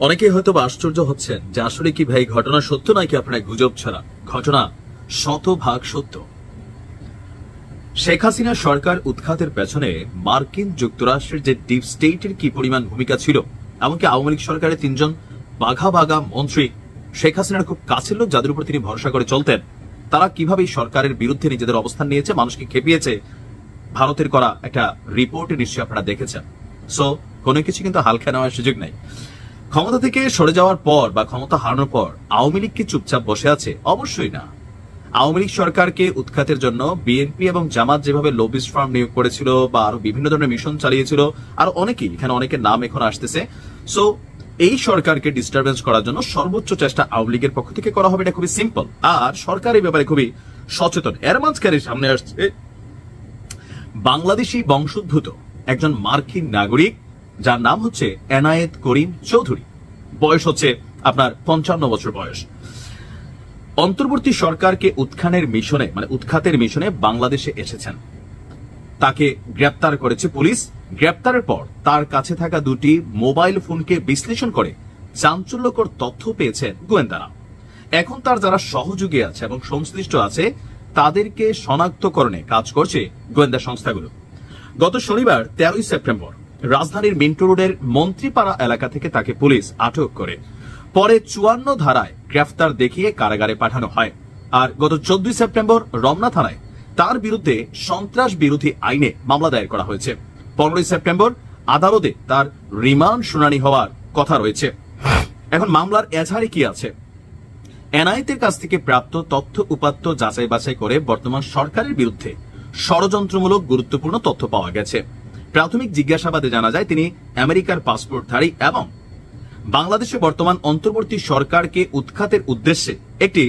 অনেকেই হয়তো আশ্চর্য হচ্ছেন যে আসলে কি ভাই ঘটনা সত্য নাকি আপনার গুজব ছাড়া। ঘটনা শতভাগ সত্য। শেখ হাসিনা সরকার উৎখাতের পেছনে মার্কিন যুক্তরাষ্ট্রের যে ডিপ স্টেটের কি পরিমাণ ভূমিকা ছিল, এমনকি আওয়ামী লীগ সরকারের 3 জন বাঘা বাঘা মন্ত্রী শেখ হাসিনার খুব কাছের লোক, যাদের উপর তিনি ভরসা করে চলতেন, তারা কিভাবে সরকারের বিরুদ্ধে নিজেদের অবস্থান নিয়েছে, মানুষকে খেপিয়েছে, ভারতের করা একটা রিপোর্টে নিশ্চয়ই আপনারা দেখেছেন। সো কোনো কিছু কিন্তু হালকা নেওয়ার সুযোগ নাই। ক্ষমতা থেকে সরে যাওয়ার পর বা ক্ষমতা হারানোর পর আওয়ামী লীগ কি চুপচাপ বসে আছে? অবশ্যই না। আওয়ামী লীগ সরকারকে উৎখাতের জন্য বিএনপি এবং জামাত যেভাবে লবিস্ট ফার্ম নিয়োগ করেছিল বা আরো বিভিন্ন ধরনের মিশন চালিয়েছিল, আর অনেকেই, এখানে অনেকের নাম এখন আসতেছে। সো এই সরকারকে ডিস্টারবেন্স করার জন্য সর্বোচ্চ চেষ্টা আওয়ামী লীগের পক্ষ থেকে করা হবে, এটা খুবই সিম্পল। আর সরকার এই ব্যাপারে খুবই সচেতন। এর মাঝখানে সামনে আসছে বাংলাদেশি বংশোদ্ভূত একজন মার্কিন নাগরিক, যার নাম হচ্ছে এনায়েত করিম চৌধুরী। বয়স হচ্ছে আপনার 55 বছর বয়স। অন্তর্বর্তী সরকারকে উৎখাতের মিশনে বাংলাদেশে এসেছেন। তাকে গ্রেপ্তার করেছে পুলিশ। গ্রেপ্তারের পর তার কাছে থাকা 2টি মোবাইল ফোনকে বিশ্লেষণ করে চাঞ্চল্যকর তথ্য পেয়েছেন গোয়েন্দারা। এখন তার যারা সহযোগী আছে এবং সংশ্লিষ্ট আছে, তাদেরকে শনাক্তকরণে কাজ করছে গোয়েন্দা সংস্থাগুলো। গত শনিবার 13 সেপ্টেম্বর রাজধানীর মিন্টো রোডের মন্ত্রীপাড়া এলাকা থেকে তাকে পুলিশ আটক করে পরে 54 ধারায় গ্রেফতার দেখিয়ে কারাগারে পাঠানো হয়। আর গত 14 সেপ্টেম্বর রমনা থানায় তার বিরুদ্ধে সন্ত্রাস বিরোধী আইনে মামলা দায়ের করা হয়েছে। 15 সেপ্টেম্বর আদালতে তার রিমান্ড শুনানি হওয়ার কথা রয়েছে। এখন মামলার এজাহারে কি আছে? এনআইতের কাছ থেকে প্রাপ্ত তথ্য উপাত্ত যাচাই বাছাই করে বর্তমান সরকারের বিরুদ্ধে ষড়যন্ত্রমূলক গুরুত্বপূর্ণ তথ্য পাওয়া গেছে। প্রাথমিক জিজ্ঞাসাবাদে জানা যায় তিনি আমেরিকার পাসপোর্টধারী এবং বাংলাদেশে বর্তমান অন্তর্বর্তী সরকারকে উৎখাতের উদ্দেশ্যে একটি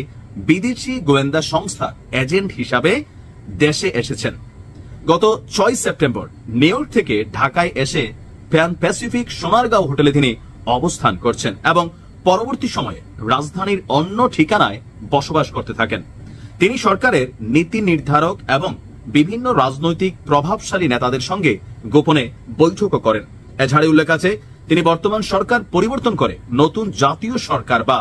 বিদেশি গোয়েন্দা সংস্থা এজেন্ট হিসাবে দেশে এসেছেন। গত 6 সেপ্টেম্বর নিউ ইয়র্ক থেকে ঢাকায় এসে প্যান প্যাসিফিক সোনারগাঁও হোটেলে তিনি অবস্থান করছেন এবং পরবর্তী সময়ে রাজধানীর অন্য ঠিকানায় বসবাস করতে থাকেন। তিনি সরকারের নীতি নির্ধারক এবং বিভিন্ন রাজনৈতিক প্রভাবশালী নেতাদের সঙ্গে গোপনে বৈঠকও করেন। এছাড়া উল্লেখ আছে তিনি বর্তমান সরকার পরিবর্তন করে নতুন জাতীয় সরকার বা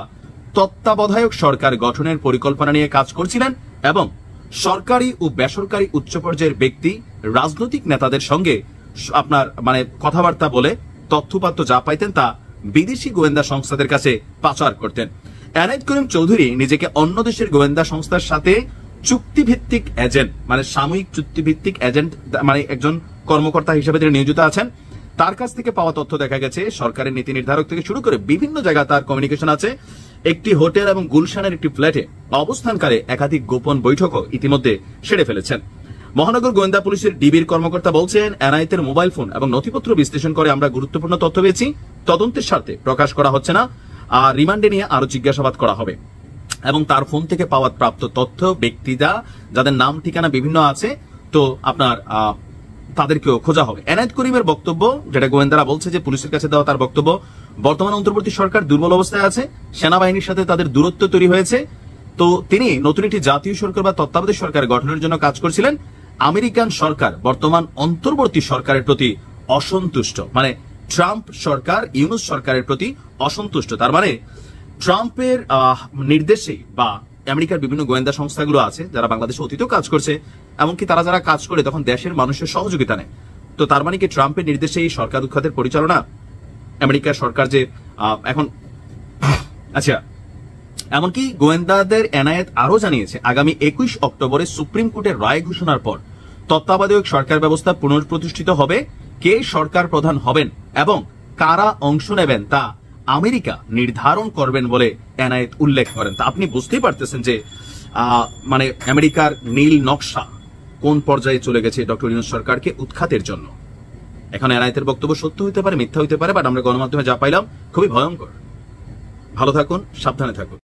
তত্ত্বাবধায়ক সরকার গঠনের পরিকল্পনা নিয়ে কাজ করছিলেন এবং সরকারি ও বেসরকারি উচ্চ পর্যায়ের ব্যক্তি, রাজনৈতিক নেতাদের সঙ্গে কথাবার্তা বলে তথ্যপাত্র যা পাইতেন তা বিদেশি গোয়েন্দা সংস্থাদের কাছে পাচার করতেন। এনায়েত করিম চৌধুরী নিজেকে অন্য দেশের গোয়েন্দা সংস্থার সাথে চুক্তিভিত্তিক এজেন্ট, সাময়িক চুক্তিভিত্তিক এজেন্ট, একজন কর্মকর্তা হিসেবে তিনি নিয়োজিত আছেন। তার কাছ থেকে পাওয়া তথ্য দেখা গেছে সরকারের নীতি নির্ধারক থেকে শুরু করে বিভিন্ন জায়গায় তার কমিউনিকেশন আছে। একটি হোটেল এবং গুলশানের একটি ফ্ল্যাটে অবস্থানকালে একাধিক গোপন বৈঠকও ইতিমধ্যে সেরে ফেলেছেন। মহানগর গোয়েন্দা পুলিশের ডিবির কর্মকর্তা বলছেন, এনআইতের মোবাইল ফোন এবং নথিপত্র বিশ্লেষণ করে আমরা গুরুত্বপূর্ণ তথ্য পেয়েছি। তদন্তের স্বার্থে প্রকাশ করা হচ্ছে না, আর রিমান্ডে নিয়ে আরো জিজ্ঞাসাবাদ করা হবে এবং তার ফোন থেকে পাওয়া প্রাপ্ত তথ্য, ব্যক্তিরা যাদের নাম ঠিকানা বিভিন্ন আছে, তো আপনার তাদেরকেও খোঁজা হবে। এনায়েত করিমের বক্তব্য, যেটা গোয়েন্দারা বলছে যে পুলিশের কাছে দেওয়া তার বক্তব্য, বর্তমান অন্তর্বর্তী সরকার দুর্বল অবস্থায় আছে, সেনাবাহিনীর সাথে তাদের দূরত্ব তৈরি হয়েছে। তো তিনি নতুন একটি জাতীয় সরকার বা তত্ত্বাবধায়ক সরকার গঠনের জন্য কাজ করছিলেন। আমেরিকান সরকার বর্তমান অন্তর্বর্তী সরকারের প্রতি অসন্তুষ্ট, ট্রাম্প সরকার ইউনূস সরকারের প্রতি অসন্তুষ্ট। তার ট্রাম্পের নির্দেশে বা আমেরিকার বিভিন্ন গোয়েন্দা সংস্থাগুলো আছে যারা বাংলাদেশে অতীতেও কাজ করছে, এমনকি তারা যারা কাজ করে তখন দেশের মানুষের সহযোগিতা নেয়। তো তার কি ট্রাম্পের নির্দেশে এই সরকার উৎখাতের পরিচালনা আমেরিকার সরকার যে এখন আচ্ছা। এমনকি গোয়েন্দাদের এনায়েত আরো জানিয়েছে, আগামী 21 অক্টোবরে সুপ্রিম কোর্টের রায় ঘোষণার পর তত্ত্বাবধায়ক সরকার ব্যবস্থা পুনঃপ্রতিষ্ঠিত হবে। কে সরকার প্রধান হবেন এবং কারা অংশ নেবেন তা আমেরিকা নির্ধারণ করবেন বলে এনায়েত উল্লেখ করেন। তা আপনি বুঝতেই পারতেছেন যে আমেরিকার নীল নকশা কোন পর্যায়ে চলে গেছে ডক্টর ইউনূস সরকারকে উৎখাতের জন্য। এখন এনায়েতের বক্তব্য সত্য হতে পারে, মিথ্যা হতে পারে, বাট আমরা গণমাধ্যমে যা পাইলাম খুবই ভয়ঙ্কর। ভালো থাকুন, সাবধানে থাকুন।